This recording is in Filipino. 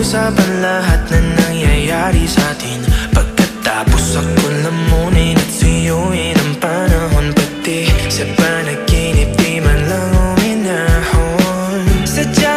pag-uusapan lahat na nangyayari sa atin. Pagkatapos ako lamunin at suyuin ang panahon, pati sa panaginip di man lang uminahon. Sadya